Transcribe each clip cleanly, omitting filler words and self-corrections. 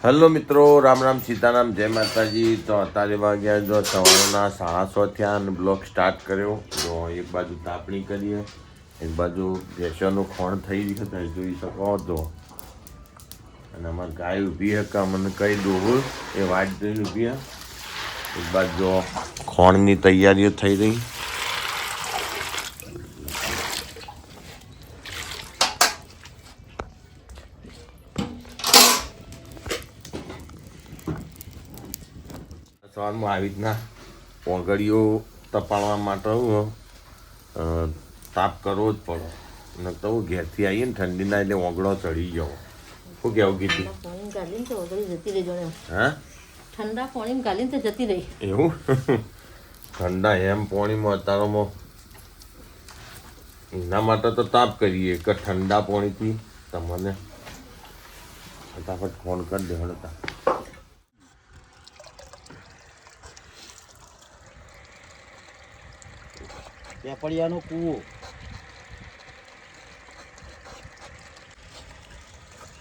Hello મિત્રો, રામ રામ સીતારામ, જય માતાજી. તો અત્યારે વાગ્યા જો સવારના 6:30 થયા અને બ્લોગ સ્ટાર્ટ કર્યો. જો એક બાજુ તાપણી કરીએ, એક બાજુ ભેંસોનું ખોણ થઈ રહ્યું તમે જોઈ શકો છો. અને અમારી ગાય ઊભી હે કે મને કહી દઉં એ વાટ જોઈને ઊભી હે. એક બાજુ ખોણની તૈયારીઓ થઈ રહી. સવારમાં આવી રીતના ઓગળીઓ તપાડવા માટે તાપ કરવો જ પડે. ન તો ઘેરથી આવીએ ને ઠંડીના એટલે ઓગળો ચડી ગયો. શું કેવું કીધું? હા, ઠંડા પાણી ગાલીને તો જતી રહી. એવું ઠંડા એમ પાણીમાં અત્યારમાં એના માટે તો તાપ કરીએ કે ઠંડા પાણીથી તમને ફટાફટ ફોન કરી દે હળતા. પેપડિયાનો કૂવો.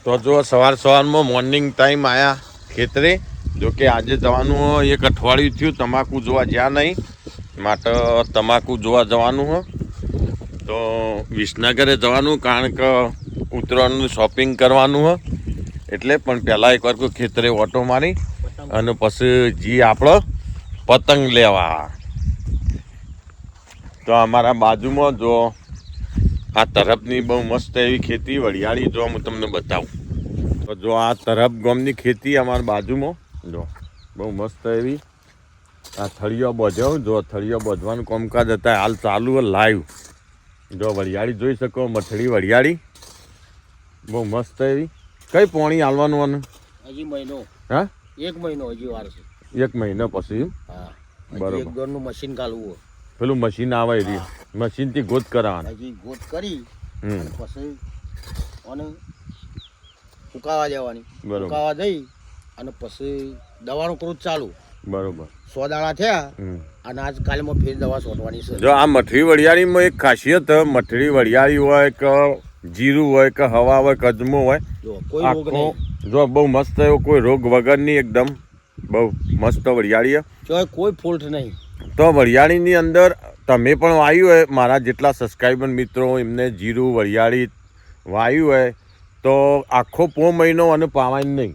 તો જો સવારમાં મોર્નિંગ ટાઈમ આવ્યા ખેતરે. જો કે આજે જવાનું એક અઠવાડિયું થયું તમાકુ જોવા જ્યાં નહીં માટે તમાકુ જોવા જવાનું હોય. તો વિસનગરે જવાનું કારણ કે ઉત્તરાયણનું શોપિંગ કરવાનું હોય એટલે. પણ પહેલાં એકવાર કોઈ ખેતરે ઓટો મારી અને પછી જી આપણો પતંગ લેવા. તો અમારા બાજુમાં જો આ તરફની બહુ મસ્ત એવી ખેતી વરિયાળી જો હું તમને બતાવું. તો જો આ તરફ ગામની ખેતી અમારા બાજુમાં જો બહુ મસ્ત એવી આ થળીઓ બોધ્યો. જો થળીઓ બોધવાનું કામકાજ હતા હાલ ચાલુ લાઈવ. જો વરિયાળી જોઈ શકો, મઠડી વરિયાળી બહુ મસ્ત એવી. કઈ પોણી હાલવાનું આને? હજી મહિનો. હા, 1 મહિનો હજી વાર છે. 1 મહિનો પછી. હા, બરોબર. એક દોરનું મશીન ગાલવું. પેલું મશીન આવે એ મશીનથી ગોત કરાવવાનું. હજી ગોત કરી હમ, પછી અને સુકાવા દેવાની. બરોબર. સુકાવા દઈ અને પછી દવાનું કરું ચાલુ. બરોબર. 100 દાણા થયા હમ. અને આજ કાલમાં ફેર દવા છોટવાની છે. જો આ મઠડી વરિયાળીમાં એક ખાસિયત, મઠડી વરિયાળી હોય કે જીરું હોય કે હવા હોય કે અજમો હોય, જો કોઈ રોગ આખો નહીં. જો બહુ મસ્ત એવો કોઈ રોગ વગરની એકદમ બહુ મસ્ત વરિયાળી. જો કોઈ ફોલ્ટ નહીં. તો વરિયાળીની અંદર તમે પણ વાવ્યું હોય, મારા જેટલા સબસ્ક્રાઈબર મિત્રો એમને જીરું વરિયાળી વાવ્યું હોય તો આખો પો મહિનો અને પાવાની નહીં.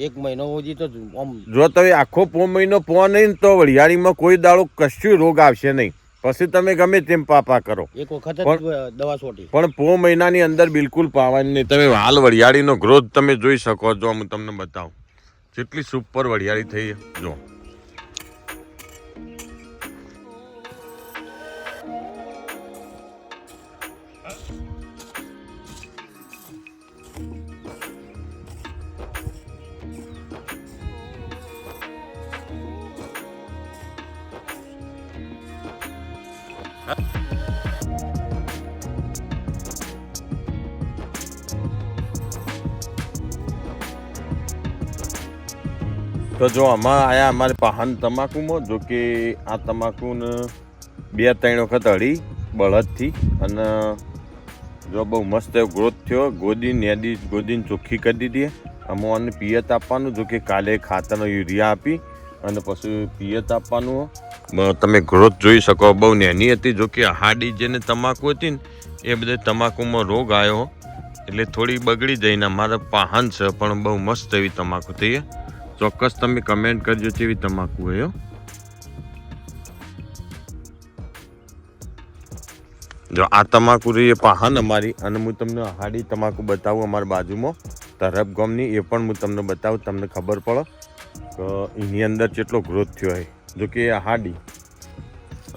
1 મહિનો હજી તો આમ જો તમે આખો પો મહિનો પો નહીં તો વરિયાળીમાં કોઈ દાડો કશું રોગ આવશે નહીં. પછી તમે ગમે તેમ પાપા કરો એક વખત જ દવા છોટી. પણ પો મહિનાની અંદર બિલકુલ પાવાની નહીં. તમે હાલ વરિયાળીનો ગ્રોથ તમે જોઈ શકો છો. હું તમને બતાવું જેટલી સુપર વરિયાળી થઈ જો. તો જો આમાં આયા અમારે પાહન તમાકુમાં. જો કે આ તમાકુને 2-3 વખત હળી બળદથી અને જો બહુ મસ્ત એવો ગ્રોથ થયો. ગોદીને ચોખ્ખી કરી દીધી. આમાં પિયત આપવાનું. જો કે કાલે ખાતરનો યુરિયા આપી અને પછી પિયત આપવાનું. તમે ગ્રોથ જોઈ શકો બહુ નાની હતી. જો કે હાડી જેને તમાકુ હતી ને એ બધે તમાકુમાં રોગ આવ્યો એટલે થોડી બગડી જઈને અમારા પાહન છે પણ બહુ મસ્ત એવી તમાકુ થઈ. ચોક્કસ તમે કમેન્ટ કરજો કેવી તમાકુ હોય. જો આ તમાકુ રહી એ પાહન અમારી. અને હું તમને હાડી તમાકુ બતાવું અમારા બાજુમાં તરફ ગામની. એ પણ હું તમને બતાવું, તમને ખબર પડે કે એની અંદર કેટલો ગ્રોથ થયો હોય. જો કે આ હાડી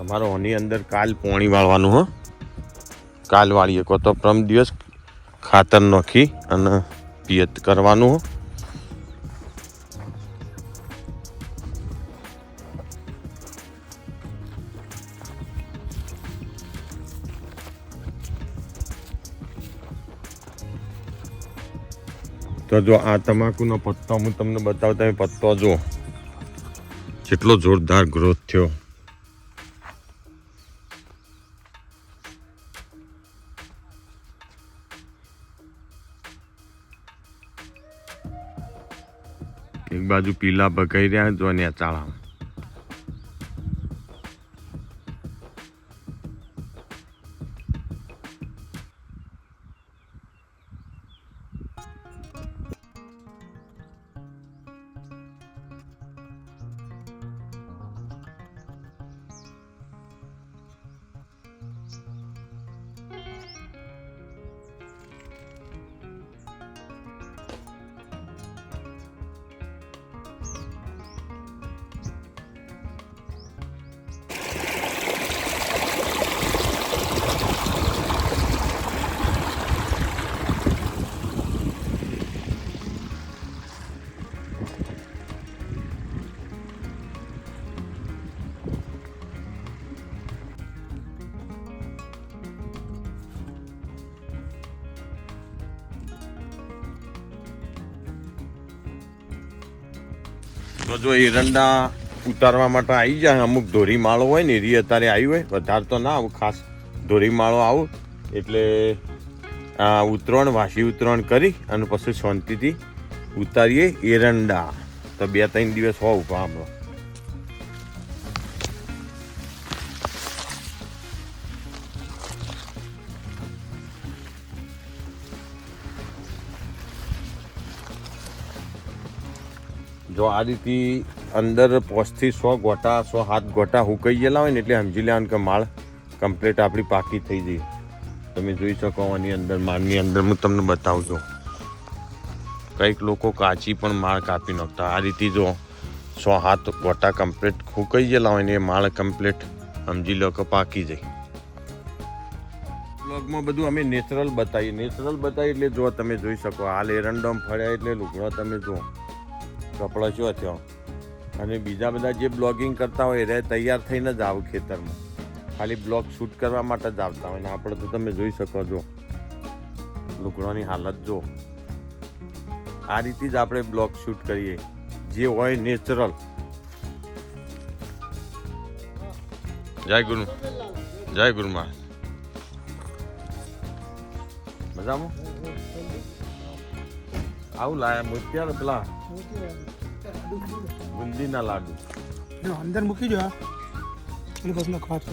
અમારો એની અંદર કાલ પોણી વાળવાનું હો. કાલ વાળીએ કહો તો પ્રમ દિવસ ખાતર નાખી અને પિયત કરવાનું હો. તો જો આ તમાકુનો પત્તો હું તમને બતાવું. તમે પત્તો જો કેટલો જોરદાર ગ્રોથ થયો. એક બાજુ પીલા ભગાઈ રહ્યા જો ને ચાળા તો જો એરંડા ઉતારવા માટે આવી જાય અમુક ધોરી માળો હોય ને એ અત્યારે આવી હોય વધારે તો ના આવું ખાસ ધોરી માળો આવું એટલે ઉતરણ વાસી ઉતરણ કરી અને પછી શાંતિથી ઉતારીએ એરંડા તો 2-3 દિવસ હોવું આપણો જો આ રીતે અંદર 5 થી 100 ગોટા 107 ગોટા હુકાઈ ગયેલા હોય ને એટલે સમજી લેવાનું કે માળ કમ્પ્લીટ આપણી પાકી થઈ ગઈ તમે જોઈ શકો આની અંદર માળની અંદર હું તમને બતાવું છું કંઈક લોકો કાચી પણ માળ કાપી નાખતા આ રીતે જો 107 ગોટા કમ્પ્લીટ હુકાઈ ગયેલા હોય ને એ માળ કમ્પ્લીટ સમજી લો કે પાકી જાય બ્લોગમાં બધું અમે નેચરલ બતાવીએ એટલે જો તમે જોઈ શકો હાલ એરંડોમ ફળ્યા એટલે લુગડો તમે જુઓ કપડાં શું થયો અને બીજા બધા જે બ્લોગિંગ કરતા હોય એ તૈયાર થઈને જ આવું ખેતરમાં ખાલી બ્લોગ શૂટ કરવા માટે જ આવતા હોય ને આપણે તો તમે જોઈ શકો છો લુગડાની હાલત જો આ રીતે જ આપણે બ્લોગ શૂટ કરીએ જે હોય નેચરલ જય ગુરુ મહારાજ મજામાં આવું લાયા મોતિયા પેલા બુંદીના લાડુ અંદર મૂકી દો એટલે બસ ખાસ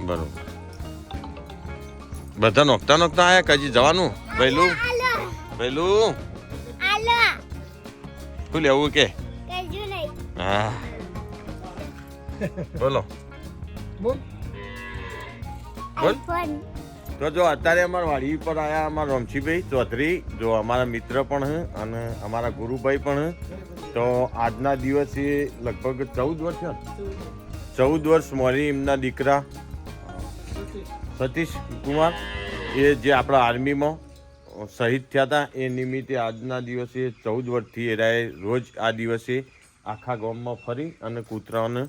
બરોબર બધા નોખતા આયા કજી જવાનું પહેલું શું લેવું કે હા બોલો બોલ તો જો અત્યારે અમારા વાડી પર આયા અમારા રમશીભાઈ ચૌધરી જો અમારા મિત્ર પણ હે અને અમારા ગુરુભાઈ પણ તો આજના દિવસે લગભગ 14 વર્ષ મોરી એમના દીકરા સતીશ કુમાર એ જે આપણા આર્મીમાં શહીદ થયા હતા એ નિમિત્તે આજના દિવસે 14 વર્ષથી એરાએ રોજ આ દિવસે આખા ગામમાં ફરી અને કૂતરાઓને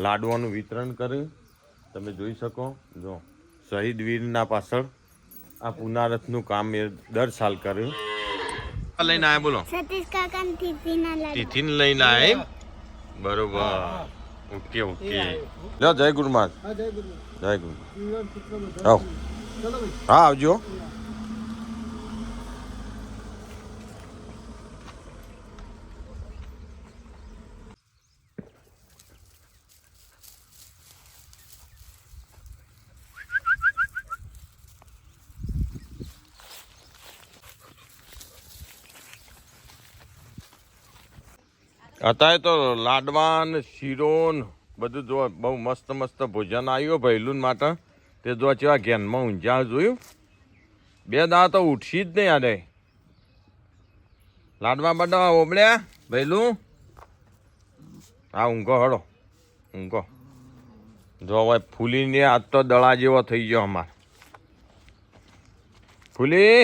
લાડવાનું વિતરણ કર્યું તમે જોઈ શકો જો શહીદ વીરના પાછળ આ પુનારથનું કામ એ દર સાલ કર્યું લઈને આયા બોલો સતીશ કાકા તિથિન લઈને આયા બરોબર ઓકે લો જય ગુરુ મહારાજ જય ગુરુ આવ હા આવજો અત્યારે તો લાડવાન શીરોન બધું જો બહુ મસ્ત ભોજન આવ્યું ભૈલુન માટે તે જો કેવા ઘેનમાં ઊંઝા જોયું 2 દાડા તો ઉઠશી જ નહીં આડે લાડવા બધા ઓબળ્યા ભૈલું હા ઊંઘો હળો ઊંઘો જો હવે ફૂલીને આજ તો દડા જેવો થઈ ગયો અમાર ફૂલી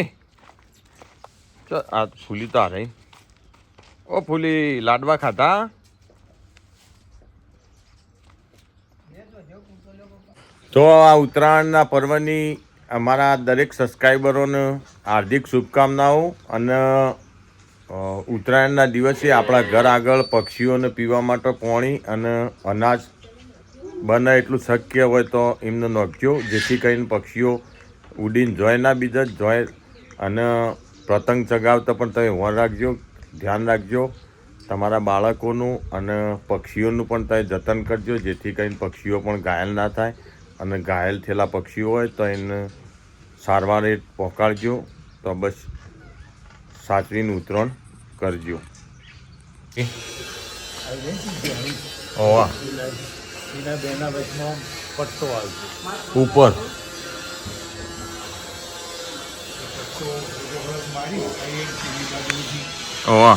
આ ફૂલી તો આ રહી ઓ ફૂલી લાડવા ખાધા તો આ ઉત્તરાયણના પર્વની અમારા દરેક સબસ્ક્રાઈબરોને હાર્દિક શુભકામનાઓ અને ઉત્તરાયણના દિવસે આપણા ઘર આગળ પક્ષીઓને પીવા માટે પાણી અને અનાજ બને એટલું શક્ય હોય તો એમને નાખજો જેથી કરીને પક્ષીઓ ઉડીને જોય ના બીજા જોય અને પતંગ ચગાવતા પણ તમે હોર રાખજો ધ્યાન રાખજો તમારા બાળકોનું અને પક્ષીઓનું પણ તમે જતન કરજો, જેથી કરીને પક્ષીઓ પણ ઘાયલ ના થાય, અને ઘાયલ થયેલા પક્ષીઓ હોય તો એને સારવારે પહોંચાડજો. તો બસ સાચવીને ઉતરણ કરજો. ઓવા ઉપર ઓવા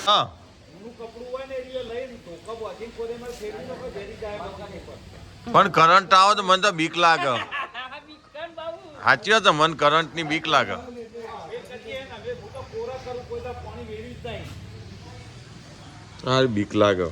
હા પણ કરંટ આવે તો મને તો બીક લાગે. સાચી વાત, મને કરંટ ની બીક લાગે. બીક લાગે.